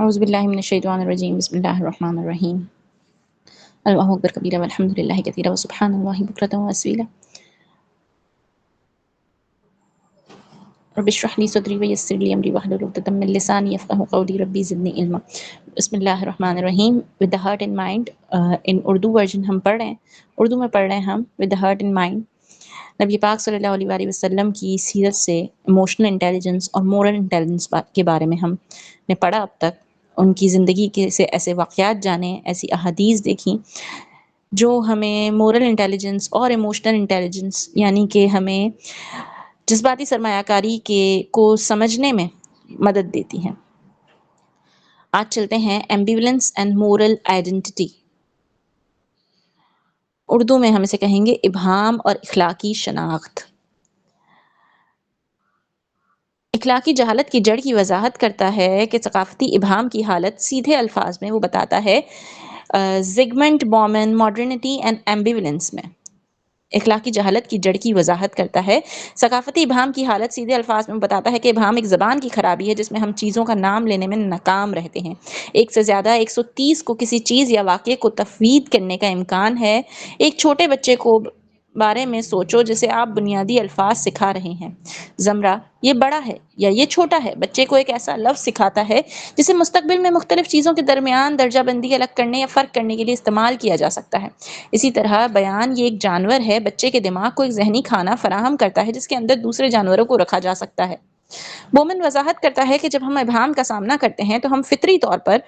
اعوذ باللہ من الشیطان الرجیم بسم اللہ الرحمن الرحیم اللہ اکبر کبیرہ والحمد للہ کثیرہ وسبحان اللہ بکرۃ واصیلا رب اشرح لی صدری ویسر لی امری واحلل عقدۃ من لسانی یفقهوا قولی ربی زدنی علما۔ بسم اللہ الرحمن الرحیم with the heart in mind, in Urdu version ہم پڑھ رہے ہیں، اردو میں پڑھ رہے ہیں ہم with the heart in mind. نبی پاک صلی اللہ علیہ وآلہ وسلم کی سیرت سے ایموشنل انٹیلیجنس اور مورل انٹیلیجنس کے بارے میں ہم نے پڑھا اب تک، ان کی زندگی کے سے ایسے واقعات جانے، ایسی احادیث دیکھیں جو ہمیں مورل انٹیلیجنس اور ایموشنل انٹیلیجنس یعنی کہ ہمیں جذباتی سرمایہ کاری کو سمجھنے میں مدد دیتی ہیں۔ آج چلتے ہیں ایمبیولنس اینڈ مورل آئیڈینٹی۔ اردو میں ہم اسے کہیں گے ابہام اور اخلاقی شناخت۔ اخلاقی جہالت کی جڑ کی وضاحت کرتا ہے کہ ثقافتی ابہام کی حالت سیدھے الفاظ میں وہ بتاتا ہے زیگمنٹ بومن ماڈرنٹی اینڈ ایمبیولنس میں۔ اخلاقی جہالت کی جڑ کی وضاحت کرتا ہے ثقافتی ابہام کی حالت سیدھے الفاظ میں بتاتا ہے کہ ابہام ایک زبان کی خرابی ہے جس میں ہم چیزوں کا نام لینے میں ناکام رہتے ہیں۔ ایک سے زیادہ 130 کو کسی چیز یا واقعے کو تفویض کرنے کا امکان ہے۔ ایک چھوٹے بچے کو بارے میں سوچو جسے آپ بنیادی الفاظ سکھا رہے ہیں، زمرہ یہ بڑا ہے یا یہ چھوٹا ہے، بچے کو ایک ایسا لفظ سکھاتا ہے جسے مستقبل میں مختلف چیزوں کے درمیان درجہ بندی الگ کرنے یا فرق کرنے کے لیے استعمال کیا جا سکتا ہے۔ اسی طرح بیان یہ ایک جانور ہے، بچے کے دماغ کو ایک ذہنی کھانا فراہم کرتا ہے جس کے اندر دوسرے جانوروں کو رکھا جا سکتا ہے۔ بومن وضاحت کرتا ہے کہ جب ہم ابہام کا سامنا کرتے ہیں تو ہم فطری طور پر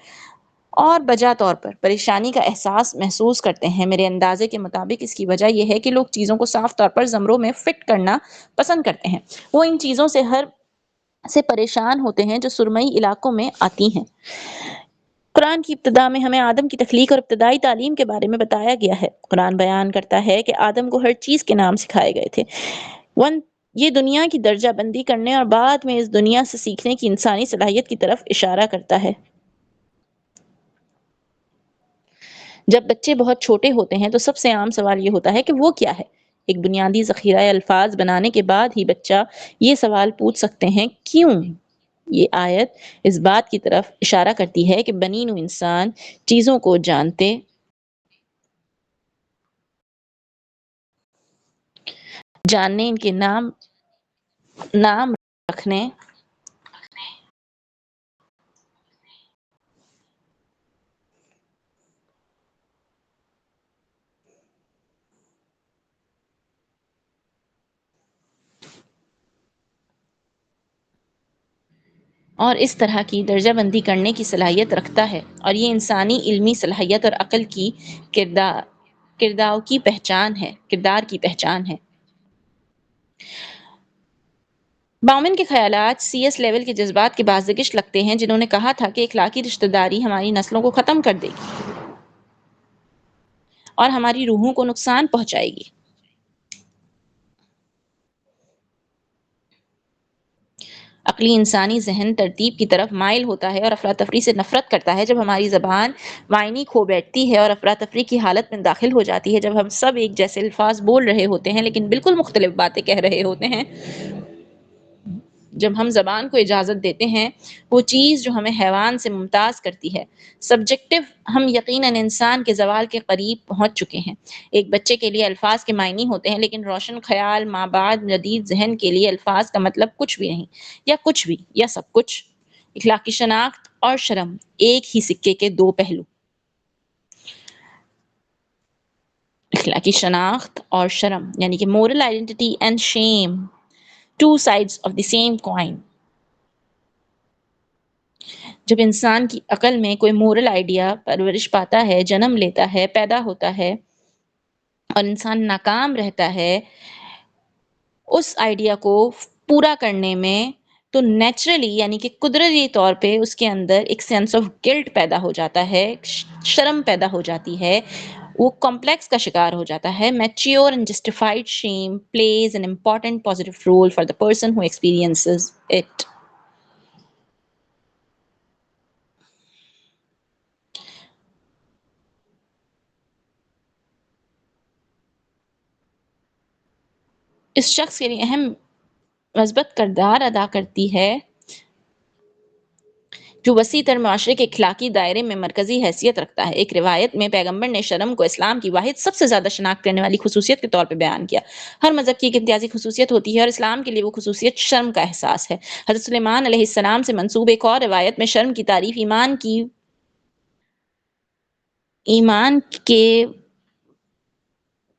اور بجا طور پر پریشانی کا احساس محسوس کرتے ہیں۔ میرے اندازے کے مطابق اس کی وجہ یہ ہے کہ لوگ چیزوں کو صاف طور پر زمروں میں فٹ کرنا پسند کرتے ہیں۔ وہ ان چیزوں سے پریشان ہوتے ہیں جو سرمئی علاقوں میں آتی ہیں۔ قرآن کی ابتدا میں ہمیں آدم کی تخلیق اور ابتدائی تعلیم کے بارے میں بتایا گیا ہے۔ قرآن بیان کرتا ہے کہ آدم کو ہر چیز کے نام سکھائے گئے تھے۔ یہ دنیا کی درجہ بندی کرنے اور بعد میں اس دنیا سے سیکھنے کی انسانی صلاحیت کی طرف اشارہ کرتا ہے۔ جب بچے بہت چھوٹے ہوتے ہیں تو سب سے عام سوال یہ ہوتا ہے کہ وہ کیا ہے؟ ایک بنیادی ذخیرہ الفاظ بنانے کے بعد ہی بچہ یہ سوال پوچھ سکتے ہیں کیوں؟ یہ آیت اس بات کی طرف اشارہ کرتی ہے کہ بنی نوع انسان چیزوں کو جاننے ان کے نام رکھنے اور اس طرح کی درجہ بندی کرنے کی صلاحیت رکھتا ہے، اور یہ انسانی علمی صلاحیت اور عقل کی کردار کی پہچان ہے۔ باؤمن کے خیالات سی ایس لیول کے جذبات کے بازگشت لگتے ہیں جنہوں نے کہا تھا کہ اخلاقی رشتہ داری ہماری نسلوں کو ختم کر دے گی اور ہماری روحوں کو نقصان پہنچائے گی۔ عقلی انسانی ذہن ترتیب کی طرف مائل ہوتا ہے اور افراتفری سے نفرت کرتا ہے۔ جب ہماری زبان معنی کھو بیٹھتی ہے اور افراتفری کی حالت میں داخل ہو جاتی ہے، جب ہم سب ایک جیسے الفاظ بول رہے ہوتے ہیں لیکن بالکل مختلف باتیں کہہ رہے ہوتے ہیں، جب ہم زبان کو اجازت دیتے ہیں وہ چیز جو ہمیں حیوان سے ممتاز کرتی ہے سبجیکٹو، ہم یقیناً انسان کے زوال کے قریب پہنچ چکے ہیں۔ ایک بچے کے لیے الفاظ کے معنی ہوتے ہیں لیکن روشن خیال ماں بعد جدید ذہن کے لیے الفاظ کا مطلب کچھ بھی نہیں، یا کچھ بھی یا سب کچھ۔ اخلاقی شناخت اور شرم ایک ہی سکے کے دو پہلو۔ اخلاقی شناخت اور شرم یعنی کہ moral identity and shame, two sides of the same coin. جب انسان کی عقل میں کوئی مورل آئیڈیا پرورش پاتا ہے، جنم لیتا ہے، پیدا ہوتا ہے اور انسان ناکام رہتا ہے اس آئیڈیا کو پورا کرنے میں، تو نیچرلی یعنی کہ قدرتی طور پہ اس کے اندر ایک سینس آف گلٹ پیدا ہو جاتا ہے، شرم پیدا ہو جاتی ہے، وہ کمپلیکس کا شکار ہو جاتا ہے۔ Mature and justified shame please an important positive role for the person who experiences it. اس شخص کے لیے اہم مثبت کردار ادا کرتی ہے جو وسیع تر معاشرے کے اخلاقی دائرے میں مرکزی حیثیت رکھتا ہے۔ ایک روایت میں پیغمبر نے شرم کو اسلام کی واحد سب سے زیادہ شناخت کرنے والی خصوصیت کے طور پہ بیان کیا۔ ہر مذہب کی ایک امتیازی خصوصیت ہوتی ہے اور اسلام کے لیے وہ خصوصیت شرم کا احساس ہے۔ حضرت سلیمان علیہ السلام سے منسوب ایک اور روایت میں شرم کی تعریف ایمان کے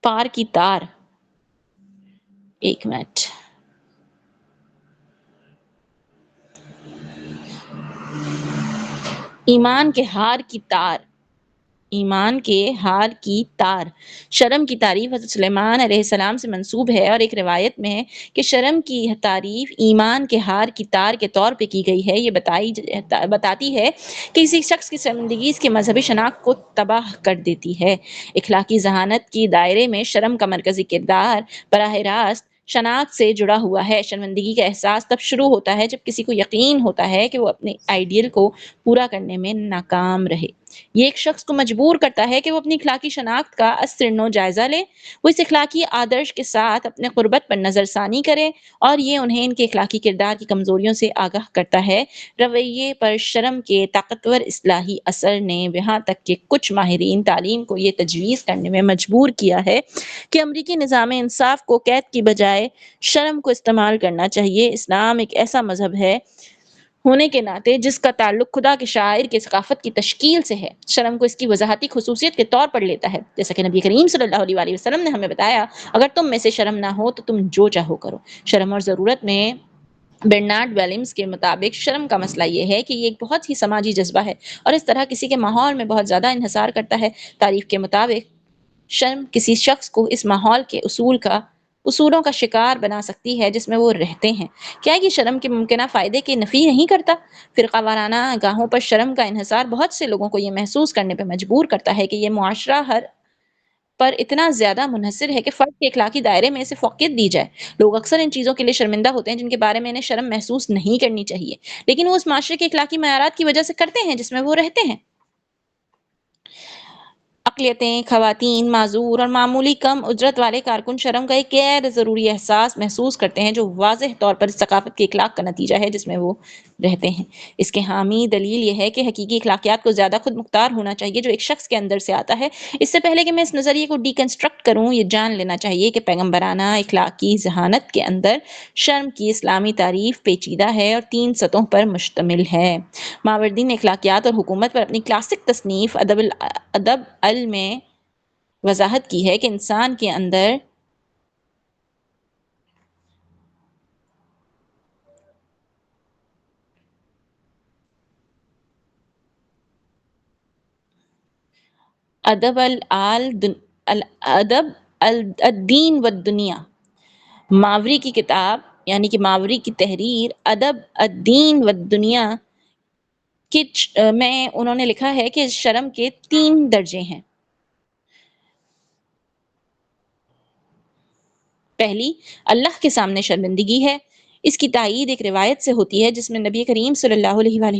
پار کی تار ایک منٹ ایمان کے ہار کی تار ایمان کے ہار کی تار شرم کی تعریف حضرت سلیمان علیہ السلام سے منسوب ہے اور ایک روایت میں ہے کہ شرم کی تعریف ایمان کے ہار کی تار کے طور پہ کی گئی ہے۔ یہ بتاتی ہے کہ کسی شخص کی شرمندگی اس کی مذہبی شناخت کو تباہ کر دیتی ہے۔ اخلاقی ذہانت کی دائرے میں شرم کا مرکزی کردار براہ راست شناخت سے جڑا ہوا ہے۔ شرمندگی کا احساس تب شروع ہوتا ہے جب کسی کو یقین ہوتا ہے کہ وہ اپنے آئیڈیل کو پورا کرنے میں ناکام رہے۔ یہ ایک شخص کو مجبور کرتا ہے کہ وہ اپنی اخلاقی شناخت کا ازسرنو جائزہ لے، وہ اس اخلاقی آدرش کے ساتھ اپنے قربت پر نظر ثانی کرے اور یہ انہیں ان کے اخلاقی کردار کی کمزوریوں سے آگاہ کرتا ہے۔ رویے پر شرم کے طاقتور اصلاحی اثر نے یہاں تک کہ کچھ ماہرین تعلیم کو یہ تجویز کرنے میں مجبور کیا ہے کہ امریکی نظام انصاف کو قید کی بجائے شرم کو استعمال کرنا چاہیے۔ اسلام ایک ایسا مذہب ہے ہونے کے ناطے جس کا تعلق خدا کے شاعر کی ثقافت کی تشکیل سے ہے، شرم کو اس کی وضاحتی خصوصیت کے طور پر لیتا ہے۔ جیسا کہ نبی کریم صلی اللہ علیہ وسلم نے ہمیں بتایا، اگر تم میں سے شرم نہ ہو تو تم جو چاہو کرو۔ شرم اور ضرورت میں برنارڈ ویلمز کے مطابق شرم کا مسئلہ یہ ہے کہ یہ ایک بہت ہی سماجی جذبہ ہے اور اس طرح کسی کے ماحول میں بہت زیادہ انحصار کرتا ہے۔ تعریف کے مطابق شرم کسی شخص کو اس ماحول کے اصولوں کا شکار بنا سکتی ہے جس میں وہ رہتے ہیں۔ کیا یہ شرم کے ممکنہ فائدے کی نفی نہیں کرتا؟ فرقہ وارانہ گاہوں پر شرم کا انحصار بہت سے لوگوں کو یہ محسوس کرنے پہ مجبور کرتا ہے کہ یہ معاشرہ ہر پر اتنا زیادہ منحصر ہے کہ فرد کے اخلاقی دائرے میں اسے فوقیت دی جائے۔ لوگ اکثر ان چیزوں کے لیے شرمندہ ہوتے ہیں جن کے بارے میں انہیں شرم محسوس نہیں کرنی چاہیے، لیکن وہ اس معاشرے کے اخلاقی معیارات کی وجہ سے کرتے ہیں جس میں وہ رہتے ہیں۔ اقلیتیں، خواتین، معذور اور معمولی کم اجرت والے کارکن شرم کا ایک غیر ضروری احساس محسوس کرتے ہیں جو واضح طور پر اس ثقافت کے اخلاق کا نتیجہ ہے جس میں وہ رہتے ہیں۔ اس کے حامی دلیل یہ ہے کہ حقیقی اخلاقیات کو زیادہ خود مختار ہونا چاہیے جو ایک شخص کے اندر سے آتا ہے۔ اس سے پہلے کہ میں اس نظریے کو ڈی کنسٹرکٹ کروں، یہ جان لینا چاہیے کہ پیغمبرانہ اخلاقی ذہانت کے اندر شرم کی اسلامی تعریف پیچیدہ ہے اور 3 سطحوں پر مشتمل ہے۔ ماوردی نے اخلاقیات اور حکومت پر اپنی کلاسک تصنیف ادب میں وضاحت کی ہے کہ انسان کے اندر ادب الدین والدنیا، ماوری کی کتاب یعنی کہ ماوری کی تحریر ادب الدین والدنیا میں انہوں نے لکھا ہے کہ شرم کے 3 درجے ہیں۔ پہلی اللہ کے سامنے شرمندگی ہے۔ اس کی تائید ایک روایت سے ہوتی ہے جس میں نبی کریم صلی اللہ علیہ وآلہ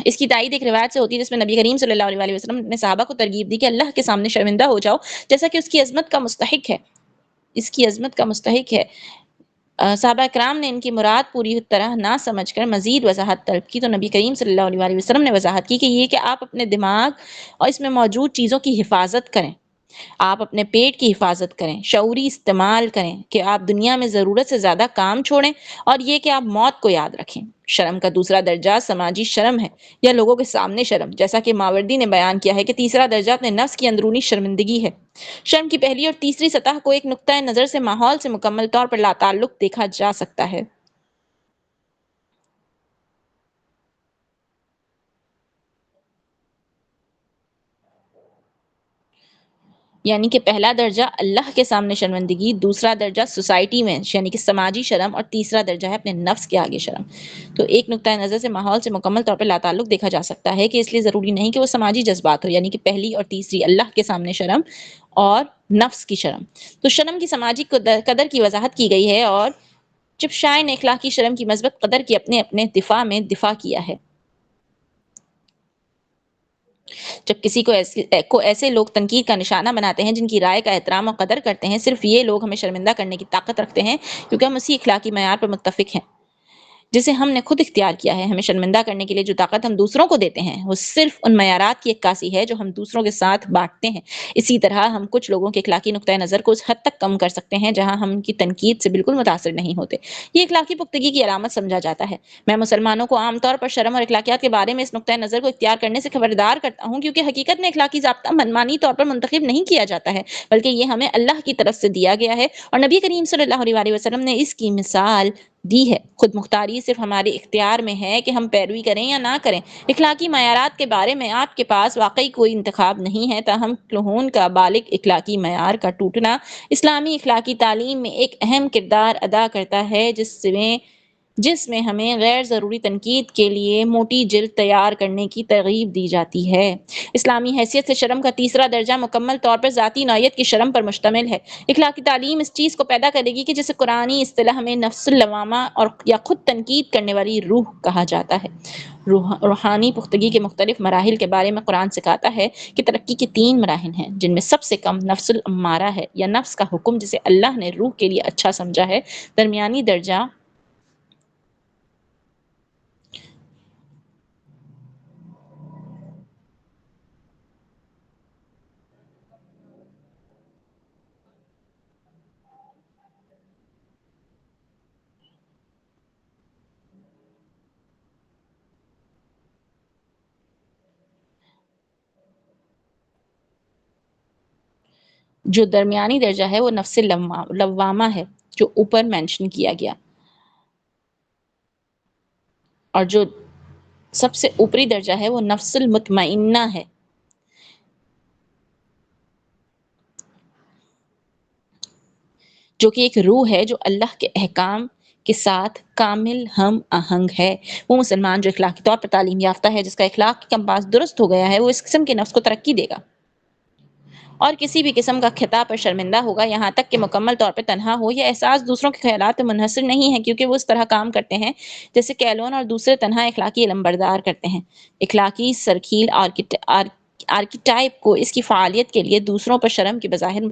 اس کی تائید ایک روایت سے ہوتی ہے جس میں نبی کریم صلی اللہ علیہ وآلہ وسلم نے صحابہ کو ترغیب دی کہ اللہ کے سامنے شرمندہ ہو جاؤ جیسا کہ اس کی عظمت کا مستحق ہے۔ صحابہ کرام نے ان کی مراد پوری طرح نہ سمجھ کر مزید وضاحت طلب کی تو نبی کریم صلی اللہ علیہ وآلہ وسلم نے وضاحت کی کہ یہ کہ آپ اپنے دماغ اور اس میں موجود چیزوں کی حفاظت کریں، آپ اپنے پیٹ کی حفاظت کریں، شعوری استعمال کریں کہ آپ دنیا میں ضرورت سے زیادہ کام چھوڑیں، اور یہ کہ آپ موت کو یاد رکھیں۔ شرم کا دوسرا درجہ سماجی شرم ہے یا لوگوں کے سامنے شرم، جیسا کہ ماوردی نے بیان کیا ہے کہ تیسرا درجہ اپنے نفس کی اندرونی شرمندگی ہے۔ شرم کی پہلی اور تیسری سطح کو ایک نقطہ نظر سے ماحول سے مکمل طور پر لاتعلق دیکھا جا سکتا ہے۔ یعنی کہ پہلا درجہ اللہ کے سامنے شرمندگی، دوسرا درجہ سوسائٹی میں یعنی کہ سماجی شرم، اور تیسرا درجہ ہے اپنے نفس کے آگے شرم۔ تو ایک نقطہ نظر سے ماحول سے مکمل طور پر لاتعلق دیکھا جا سکتا ہے کہ اس لیے ضروری نہیں کہ وہ سماجی جذبات ہو، یعنی کہ پہلی اور تیسری اللہ کے سامنے شرم اور نفس کی شرم۔ تو شرم کی سماجی قدر کی وضاحت کی گئی ہے اور جب شاعر نے اخلاقی شرم کی مثبت قدر کی اپنے دفاع میں دفاع کیا ہے۔ جب کسی کو ایسے لوگ تنقید کا نشانہ بناتے ہیں جن کی رائے کا احترام اور قدر کرتے ہیں، صرف یہ لوگ ہمیں شرمندہ کرنے کی طاقت رکھتے ہیں کیونکہ ہم اسی اخلاقی معیار پر متفق ہیں جسے ہم نے خود اختیار کیا ہے۔ ہمیں شرمندہ کرنے کے لیے جو طاقت ہم دوسروں کو دیتے ہیں وہ صرف ان معیارات کی عکاسی ہے جو ہم دوسروں کے ساتھ بانٹتے ہیں۔ اسی طرح ہم کچھ لوگوں کے اخلاقی نقطۂ نظر کو اس حد تک کم کر سکتے ہیں جہاں ہم ان کی تنقید سے بالکل متاثر نہیں ہوتے۔ یہ اخلاقی پختگی کی علامت سمجھا جاتا ہے۔ میں مسلمانوں کو عام طور پر شرم اور اخلاقیات کے بارے میں اس نقطۂ نظر کو اختیار کرنے سے خبردار کرتا ہوں کیونکہ حقیقت میں اخلاقی ضابطہ منمانی طور پر منتخب نہیں کیا جاتا ہے بلکہ یہ ہمیں اللہ کی طرف سے دیا گیا ہے اور نبی کریم صلی اللہ علیہ وسلم نے اس کی مثال دی ہے۔ خود مختاری صرف ہمارے اختیار میں ہے کہ ہم پیروی کریں یا نہ کریں۔ اخلاقی معیارات کے بارے میں آپ کے پاس واقعی کوئی انتخاب نہیں ہے، تاہم کلہون کا بالغ اخلاقی معیار کا ٹوٹنا اسلامی اخلاقی تعلیم میں ایک اہم کردار ادا کرتا ہے جس میں ہمیں غیر ضروری تنقید کے لیے موٹی جلد تیار کرنے کی ترغیب دی جاتی ہے۔ اسلامی حیثیت سے شرم کا تیسرا درجہ مکمل طور پر ذاتی نوعیت کی شرم پر مشتمل ہے۔ اخلاقی تعلیم اس چیز کو پیدا کرے گی کہ جسے قرآنی اصطلاح میں نفس اللوامہ اور یا خود تنقید کرنے والی روح کہا جاتا ہے۔ روحانی پختگی کے مختلف مراحل کے بارے میں قرآن سکھاتا ہے کہ ترقی کے 3 مراحل ہیں جن میں سب سے کم نفس الامارہ ہے یا نفس کا حکم جسے اللہ نے روح کے لیے اچھا سمجھا ہے۔ درمیانی درجہ جو درمیانی درجہ ہے وہ نفس لوامہ ہے جو اوپر مینشن کیا گیا، اور جو سب سے اوپری درجہ ہے وہ نفس المطمئنہ ہے جو کہ ایک روح ہے جو اللہ کے احکام کے ساتھ کامل ہم آہنگ ہے۔ وہ مسلمان جو اخلاقی طور پر تعلیم یافتہ ہے، جس کا اخلاق کی کمپاس درست ہو گیا ہے، وہ اس قسم کے نفس کو ترقی دے گا اور کسی بھی قسم کا خطا پر شرمندہ ہوگا، یہاں تک کہ مکمل طور پر تنہا ہو۔ یہ احساس دوسروں کے خیالات پر منحصر نہیں ہے کیونکہ وہ اس طرح کام کرتے ہیں جیسے کیلون اور دوسرے تنہا اخلاقی علمبردار کرتے ہیں۔ اخلاقی سرکیل آرکیٹائپ کو اس کی فعالیت کے لیے دوسروں پر شرم کے بظاہر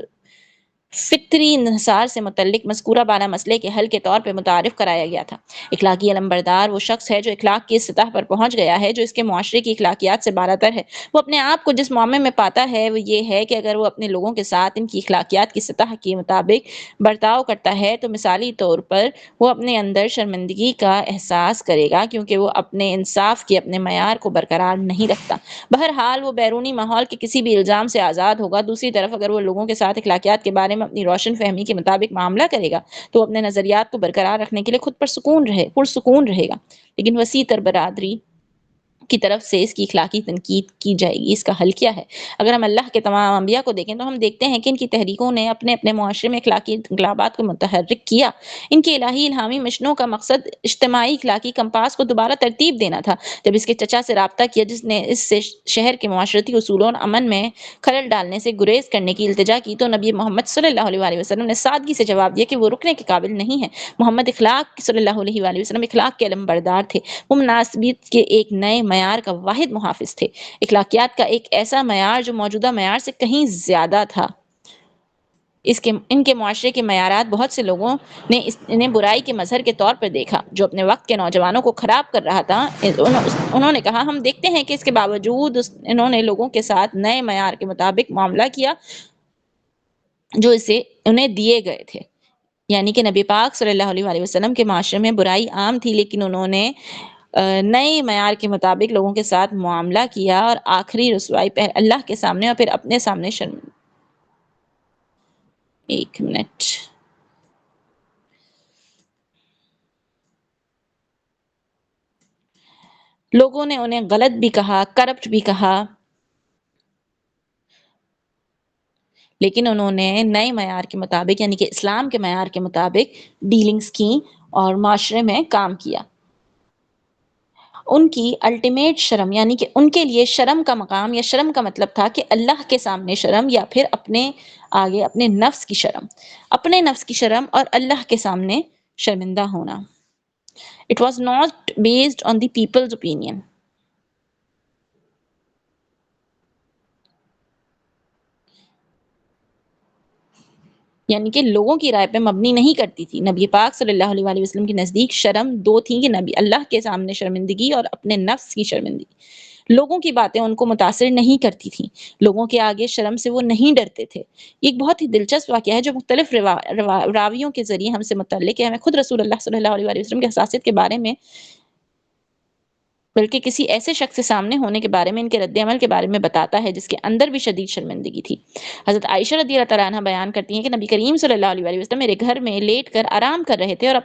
فطری انحصار سے متعلق مذکورہ بالا مسئلے کے حل کے طور پہ متعارف کرایا گیا تھا۔ اخلاقی علمبردار وہ شخص ہے جو اخلاق کی سطح پر پہنچ گیا ہے جو اس کے معاشرے کی اخلاقیات سے بالاتر ہے۔ وہ اپنے آپ کو جس معاملے میں پاتا ہے وہ یہ ہے کہ اگر وہ اپنے لوگوں کے ساتھ ان کی اخلاقیات کی سطح کے مطابق برتاؤ کرتا ہے تو مثالی طور پر وہ اپنے اندر شرمندگی کا احساس کرے گا کیونکہ وہ اپنے انصاف کے اپنے معیار کو برقرار نہیں رکھتا۔ بہرحال وہ بیرونی ماحول کے کسی بھی الزام سے آزاد ہوگا۔ دوسری طرف اگر وہ لوگوں کے ساتھ اخلاقیات کے بارے میں اپنی روشن فہمی کے مطابق معاملہ کرے گا تو وہ اپنے نظریات کو برقرار رکھنے کے لیے خود پرسکون رہے گا، لیکن وسیع تر برادری کی طرف سے اس کی اخلاقی تنقید کی جائے گی۔ اس کا حل کیا ہے؟ اگر ہم اللہ کے تمام انبیاء کو دیکھیں تو ہم دیکھتے ہیں کہ ان کی تحریکوں نے اپنے اپنے معاشرے میں اخلاقی انقلابات کو متحرک کیا۔ ان کے الہی الہامی مشنوں کا مقصد اجتماعی اخلاقی کمپاس کو دوبارہ ترتیب دینا تھا۔ جب اس کے چچا سے رابطہ کیا جس نے اس سے شہر کے معاشرتی اصولوں اور امن میں خلل ڈالنے سے گریز کرنے کی التجا کی تو نبی محمد صلی اللہ علیہ وسلم نے سادگی سے جواب دیا کہ وہ رکنے کے قابل نہیں ہے۔ محمد اخلاق صلی اللہ علیہ وسلم اخلاق کے علمبردار تھے۔ وہ مناسبیت کے ایک نئے معیار کا واحد محافظ تھے۔ اخلاقیات کا ایک ایسا معیار جو موجودہ معیار سے کہیں زیادہ تھا۔ ان کے معاشرے کے معیارات بہت سے لوگوں نے انہیں برائی کے مظہر کے طور پر دیکھا جو اپنے وقت کے نوجوانوں کو خراب کر رہا تھا۔ انہوں نے کہا ہم دیکھتے ہیں کہ اس کے باوجود انہوں نے لوگوں کے ساتھ نئے معیار کے مطابق معاملہ کیا جو اسے انہیں دیے گئے تھے۔ یعنی کہ نبی پاک صلی اللہ علیہ وسلم کے معاشرے میں برائی عام تھی لیکن انہوں نے نئے معیار کے مطابق لوگوں کے ساتھ معاملہ کیا اور آخری رسوائی پہلے اللہ کے سامنے اور پھر اپنے سامنے ایک منٹ لوگوں نے انہیں غلط بھی کہا، کرپٹ بھی کہا، لیکن انہوں نے نئے معیار کے مطابق یعنی کہ اسلام کے معیار کے مطابق ڈیلنگز کی اور معاشرے میں کام کیا۔ ان کی الٹیمیٹ شرم یعنی کہ ان کے لیے شرم کا مقام یا شرم کا مطلب تھا کہ اللہ کے سامنے شرم یا پھر اپنے آگے اپنے نفس کی شرم، اپنے نفس کی شرم اور اللہ کے سامنے شرمندہ ہونا۔ It was not based on the people's opinion. یعنی کہ لوگوں کی رائے پہ مبنی نہیں کرتی تھی۔ نبی پاک صلی اللہ علیہ وآلہ وسلم کے نزدیک شرم دو تھیں، کہ نبی اللہ کے سامنے شرمندگی اور اپنے نفس کی شرمندگی۔ لوگوں کی باتیں ان کو متاثر نہیں کرتی تھیں، لوگوں کے آگے شرم سے وہ نہیں ڈرتے تھے۔ یہ ایک بہت ہی دلچسپ واقعہ ہے جو مختلف راویوں کے ذریعے ہم سے متعلق ہے۔ ہمیں خود رسول اللہ صلی اللہ علیہ وآلہ وسلم کی حساسیت کے بارے میں، بلکہ کسی ایسے شخص کے سامنے ہونے کے بارے میں، ان کے رد عمل کے بارے میں بتاتا ہے جس کے اندر بھی شدید شرمندگی تھی۔ حضرت عائشہ رضی اللہ تعالیٰ عنہ بیان کرتی ہیں کہ نبی کریم صلی اللہ علیہ وآلہ وسلم میرے گھر میں لیٹ کر آرام کر رہے تھے اور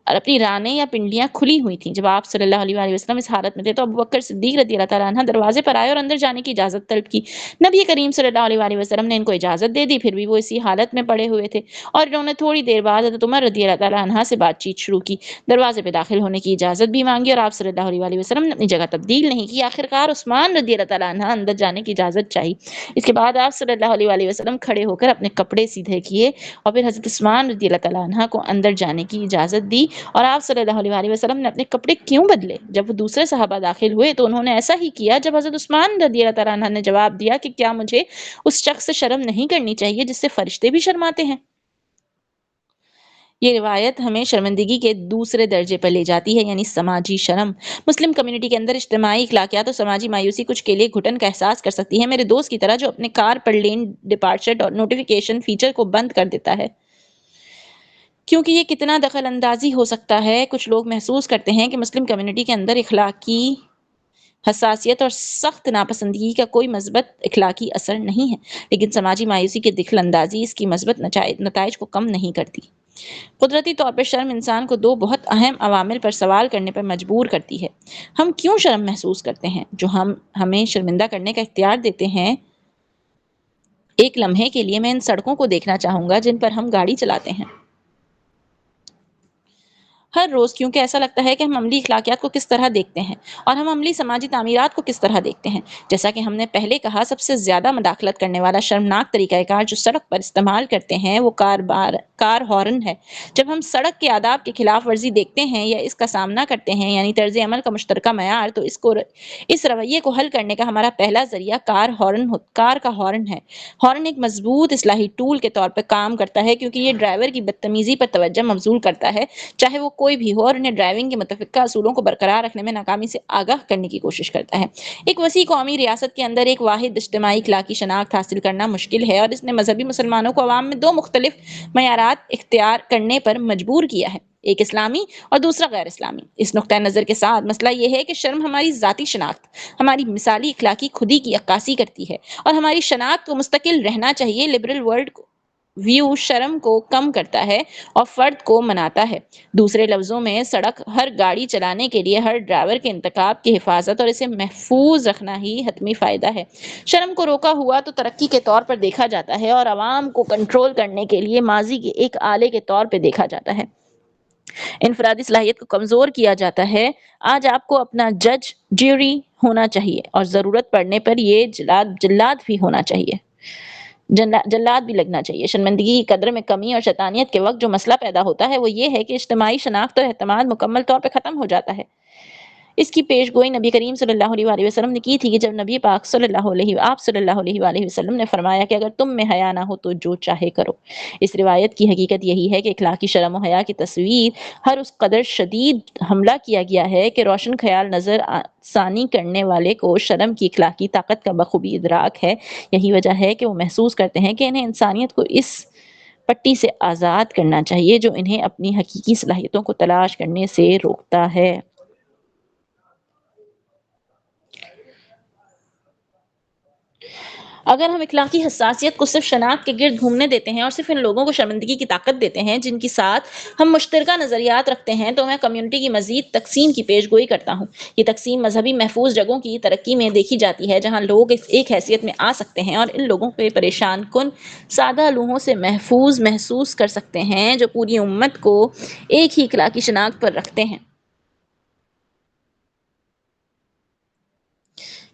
اپنی رانیں یا پنڈلیاں کھلی ہوئی تھیں۔ جب آپ صلی اللہ علیہ وآلہ وسلم اس حالت میں تھے تو ابو بکر صدیق رضی اللہ تعالیٰ عنہ دروازے پر آئے اور اندر جانے کی اجازت طلب کی۔ نبی کریم صلی اللہ علیہ وآلہ وسلم نے ان کو اجازت دے دی، پھر بھی وہ اسی حالت میں پڑے ہوئے تھے، اور انہوں نے تھوڑی دیر بعد حضرت عمر رضی اللہ تعالیٰ عنہ سے بات چیت شروع کی، دروازے پہ داخل ہونے کی اجازت بھی مانگی، اور آپ صلی اللہ علیہ وآلہ وسلم نے اپنی جگہ تبدیل نہیں کی۔ آخرکار عثمان رضی اللہ تعالیٰ عنہ اندر جانے کی اجازت چاہی۔ اس کے بعد آپ صلی اللہ علیہ وآلہ وسلم کھڑے ہو کر اپنے کپڑے سیدھے کیے اور پھر حضرت عثمان رضی اللہ تعالیٰ عنہ کو اندر جانے کی اجازت دی، اور آپ صلی اللہ علیہ وآلہ وسلم نے اپنے کپڑے کیوں بدلے؟ جب وہ دوسرے صحابہ داخل ہوئے تو انہوں نے ایسا ہی کیا جب حضرت عثمان رضی اللہ تعالیٰ عنہ نے جواب دیا کہ کیا مجھے اس شخص سے شرم نہیں کرنی چاہیے جس سے فرشتے بھی شرماتے ہیں؟ یہ روایت ہمیں شرمندگی کے دوسرے درجے پر لے جاتی ہے، یعنی سماجی شرم۔ مسلم کمیونٹی کے اندر اجتماعی اخلاقیات اور سماجی مایوسی کچھ کے لیے گھٹن کا احساس کر سکتی ہے، میرے دوست کی طرح جو اپنے کار پر لین ڈپارچر اور نوٹیفیکیشن فیچر کو بند کر دیتا ہے، کیونکہ یہ کتنا دخل اندازی ہو سکتا ہے۔ کچھ لوگ محسوس کرتے ہیں کہ مسلم کمیونٹی کے اندر اخلاقی حساسیت اور سخت ناپسندگی کا کوئی مثبت اخلاقی اثر نہیں ہے، لیکن سماجی مایوسی کی دخل اندازی اس کی مثبت نتائج کو کم نہیں کرتی۔ قدرتی طور پر شرم انسان کو دو بہت اہم عوامل پر سوال کرنے پر مجبور کرتی ہے۔ ہم کیوں شرم محسوس کرتے ہیں؟ جو ہمیں شرمندہ کرنے کا اختیار دیتے ہیں۔ ایک لمحے کے لیے میں ان سڑکوں کو دیکھنا چاہوں گا جن پر ہم گاڑی چلاتے ہیں ہر روز، کیونکہ ایسا لگتا ہے کہ ہم عملی اخلاقیات کو کس طرح دیکھتے ہیں اور ہم عملی سماجی تعمیرات کو کس طرح دیکھتے ہیں۔ جیسا کہ ہم نے پہلے کہا، سب سے زیادہ مداخلت کرنے والا شرمناک طریقہ کار جو سڑک پر استعمال کرتے ہیں وہ کار ہارن ہے۔ جب ہم سڑک کے آداب کی خلاف ورزی دیکھتے ہیں یا اس کا سامنا کرتے ہیں، یعنی طرز عمل کا مشترکہ معیار، تو اس رویے کو حل کرنے کا ہمارا پہلا ذریعہ کار کا ہارن ہے۔ ہارن ایک مضبوط اصلاحی ٹول کے طور پر کام کرتا ہے کیونکہ یہ ڈرائیور کی بدتمیزی پر توجہ مبذول کرتا ہے، چاہے وہ کوئی بھی ہو، اور انہیں ڈرائیونگ کے متفقہ اصولوں کو برقرار رکھنے میں ناکامی سے آگاہ کرنے کی کوشش کرتا ہے۔ ایک وسیع قومی ریاست کے اندر ایک واحد اجتماعی اخلاقی شناخت حاصل کرنا مشکل ہے، اور اس نے مذہبی مسلمانوں کو عوام میں دو مختلف معیارات اختیار کرنے پر مجبور کیا ہے، ایک اسلامی اور دوسرا غیر اسلامی۔ اس نقطہ نظر کے ساتھ مسئلہ یہ ہے کہ شرم ہماری ذاتی شناخت، ہماری مثالی اخلاقی خودی کی عکاسی کرتی ہے، اور ہماری شناخت کو مستقل رہنا چاہیے۔ لبرل ورلڈ ویو شرم کو کم کرتا ہے اور فرد کو مناتا ہے۔ دوسرے لفظوں میں، سڑک ہر گاڑی چلانے کے لیے ہر ڈرائیور کے انتخاب کی حفاظت اور اسے محفوظ رکھنا ہی حتمی فائدہ ہے۔ شرم کو روکا ہوا تو ترقی کے طور پر دیکھا جاتا ہے اور عوام کو کنٹرول کرنے کے لیے ماضی کے ایک آلے کے طور پر دیکھا جاتا ہے۔ انفرادی صلاحیت کو کمزور کیا جاتا ہے۔ آج آپ کو اپنا جج، جیوری ہونا چاہیے، اور ضرورت پڑنے پر یہ جلاد بھی ہونا چاہیے، جلاد بھی لگنا چاہیے۔ شرمندگی کی قدر میں کمی اور شیطانیت کے وقت جو مسئلہ پیدا ہوتا ہے وہ یہ ہے کہ اجتماعی شناخت اور اعتماد مکمل طور پہ ختم ہو جاتا ہے۔ اس کی پیش گوئی نبی کریم صلی اللہ علیہ وآلہ وسلم نے کی تھی کہ جب نبی پاک آپ صلی اللہ علیہ وآلہ وسلم نے فرمایا کہ اگر تم میں حیا نہ ہو تو جو چاہے کرو۔ اس روایت کی حقیقت یہی ہے کہ اخلاقی شرم و حیا کی تصویر ہر اس قدر شدید حملہ کیا گیا ہے کہ روشن خیال نظر ثانی کرنے والے کو شرم کی اخلاقی طاقت کا بخوبی ادراک ہے۔ یہی وجہ ہے کہ وہ محسوس کرتے ہیں کہ انہیں انسانیت کو اس پٹی سے آزاد کرنا چاہیے جو انہیں اپنی حقیقی صلاحیتوں کو تلاش کرنے سے روکتا ہے۔ اگر ہم اخلاقی حساسیت کو صرف شناخت کے گرد گھومنے دیتے ہیں اور صرف ان لوگوں کو شرمندگی کی طاقت دیتے ہیں جن کے ساتھ ہم مشترکہ نظریات رکھتے ہیں، تو میں کمیونٹی کی مزید تقسیم کی پیش گوئی کرتا ہوں۔ یہ تقسیم مذہبی محفوظ جگہوں کی ترقی میں دیکھی جاتی ہے جہاں لوگ ایک حیثیت میں آ سکتے ہیں اور ان لوگوں کے پریشان کن سادہ لوحوں سے محفوظ محسوس کر سکتے ہیں جو پوری امت کو ایک ہی اخلاقی شناخت پر رکھتے ہیں۔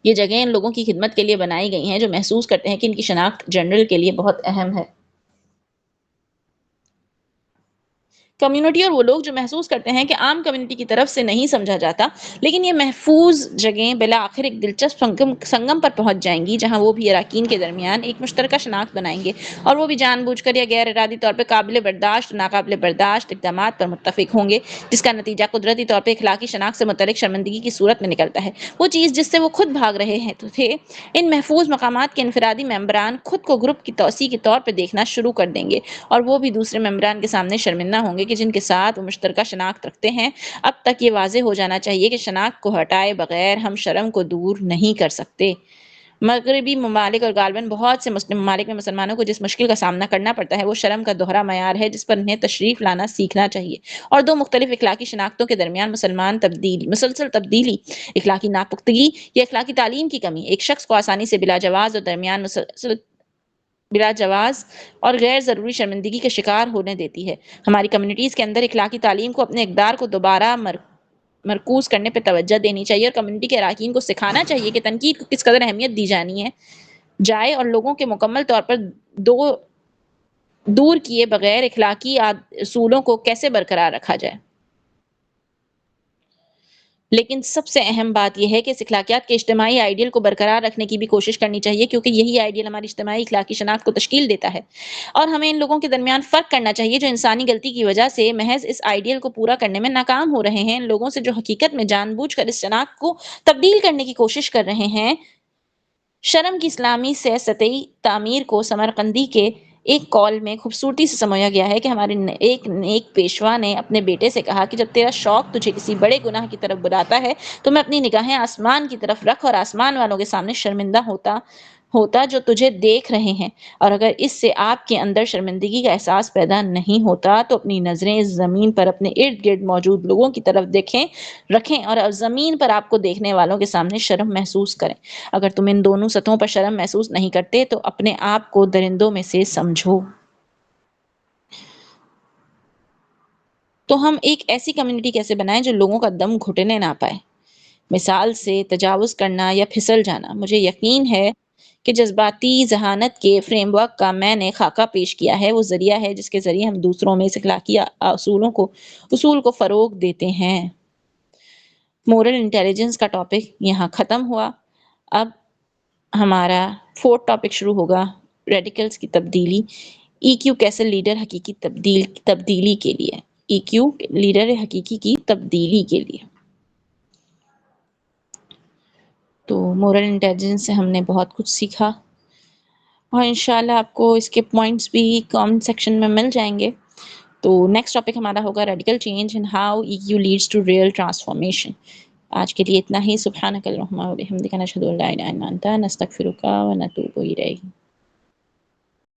یہ جگہیں ان لوگوں کی خدمت کے لیے بنائی گئی ہیں جو محسوس کرتے ہیں کہ ان کی شناخت جنرل کے لیے بہت اہم ہے۔ کمیونٹی اور وہ لوگ جو محسوس کرتے ہیں کہ عام کمیونٹی کی طرف سے نہیں سمجھا جاتا، لیکن یہ محفوظ جگہیں بالآخر ایک دلچسپ سنگم پر پہنچ جائیں گی، جہاں وہ بھی اراکین کے درمیان ایک مشترکہ شناخت بنائیں گے اور وہ بھی جان بوجھ کر یا غیر ارادی طور پہ قابل برداشت ناقابل برداشت اقدامات پر متفق ہوں گے، جس کا نتیجہ قدرتی طور پہ اخلاقی شناخت سے متعلق شرمندگی کی صورت میں نکلتا ہے۔ وہ چیز جس سے وہ خود بھاگ رہے ہیں تھے، ان محفوظ مقامات کے انفرادی ممبران خود کو گروپ کی توسیع کے طور پہ دیکھنا شروع کر دیں گے، اور وہ بھی دوسرے ممبران کے سامنے شرمندہ ہوں گے کہ جن کے ساتھ وہ مشترکہ شناخت رکھتے ہیں۔ اب تک یہ واضح ہو جانا چاہیے کہ شناخت کو ہٹائے بغیر ہم شرم کو دور نہیں کر سکتے۔ مغربی ممالک اور غالباً بہت سے مسلم ممالک میں مسلمانوں کو جس مشکل کا سامنا کرنا پڑتا ہے وہ شرم کا دوہرا معیار ہے، جس پر انہیں تشریف لانا سیکھنا چاہیے، اور دو مختلف اخلاقی شناختوں کے درمیان مسلسل تبدیلی، اخلاقی ناپختگی یا اخلاقی تعلیم کی کمی، ایک شخص کو آسانی سے بلا جواز اور غیر ضروری شرمندگی کا شکار ہونے دیتی ہے۔ ہماری کمیونٹیز کے اندر اخلاقی تعلیم کو اپنے اقدار کو دوبارہ مرکوز کرنے پہ توجہ دینی چاہیے، اور کمیونٹی کے اراکین کو سکھانا چاہیے کہ تنقید کو کس قدر اہمیت دی جانی ہے جائے اور لوگوں کے مکمل طور پر دور کیے بغیر اخلاقی اصولوں کو کیسے برقرار رکھا جائے۔ لیکن سب سے اہم بات یہ ہے کہ اس اخلاقیات کے اجتماعی آئیڈیل کو برقرار رکھنے کی بھی کوشش کرنی چاہیے، کیونکہ یہی آئیڈیل ہماری اجتماعی اخلاقی شناخت کو تشکیل دیتا ہے، اور ہمیں ان لوگوں کے درمیان فرق کرنا چاہیے جو انسانی غلطی کی وجہ سے محض اس آئیڈیل کو پورا کرنے میں ناکام ہو رہے ہیں، ان لوگوں سے جو حقیقت میں جان بوجھ کر اس شناخت کو تبدیل کرنے کی کوشش کر رہے ہیں۔ شرم کی اسلامی سطحی تعمیر کو سمرقندی کے ایک قول میں خوبصورتی سے سمجھا گیا ہے کہ ہمارے ایک نیک پیشوا نے اپنے بیٹے سے کہا کہ جب تیرا شوق تجھے کسی بڑے گناہ کی طرف بلاتا ہے تو میں اپنی نگاہیں آسمان کی طرف رکھ اور آسمان والوں کے سامنے شرمندہ ہوتا جو تجھے دیکھ رہے ہیں، اور اگر اس سے آپ کے اندر شرمندگی کا احساس پیدا نہیں ہوتا تو اپنی نظریں اس زمین پر اپنے ارد گرد موجود لوگوں کی طرف رکھیں اور زمین پر آپ کو دیکھنے والوں کے سامنے شرم محسوس کریں۔ اگر تم ان دونوں سطحوں پر شرم محسوس نہیں کرتے تو اپنے آپ کو درندوں میں سے سمجھو۔ تو ہم ایک ایسی کمیونٹی کیسے بنائیں جو لوگوں کا دم گھٹنے نہ پائے؟ مثال سے تجاوز کرنا یا پھسل جانا۔ مجھے یقین ہے کہ جذباتی ذہانت کے فریم ورک کا میں نے خاکہ پیش کیا ہے وہ ذریعہ ہے جس کے ذریعے ہم دوسروں میں اس اخلاقی اصول کو فروغ دیتے ہیں۔ مورل انٹیلیجنس کا ٹاپک یہاں ختم ہوا۔ اب ہمارا 4th ٹاپک شروع ہوگا، ریڈیکلز کی تبدیلی۔ ای کیو کیسے لیڈر حقیقی تبدیلی کے لیے، ای کیو لیڈر حقیقی کی تبدیلی کے لیے۔ تو مورل انٹیلیجنس سے ہم نے بہت کچھ سیکھا، اور انشاءاللہ آپ کو اس کے پوائنٹس بھی کامنٹ سیکشن میں مل جائیں گے۔ تو نیکسٹ ٹاپک ہمارا ہوگا radical change and how E Q leads to real transformation. آج کے لیے اتنا ہی۔ سبحانک اللہم و بحمدک، نشہد ان لا الہ الا انت، نستغفرک و نتوب الیک۔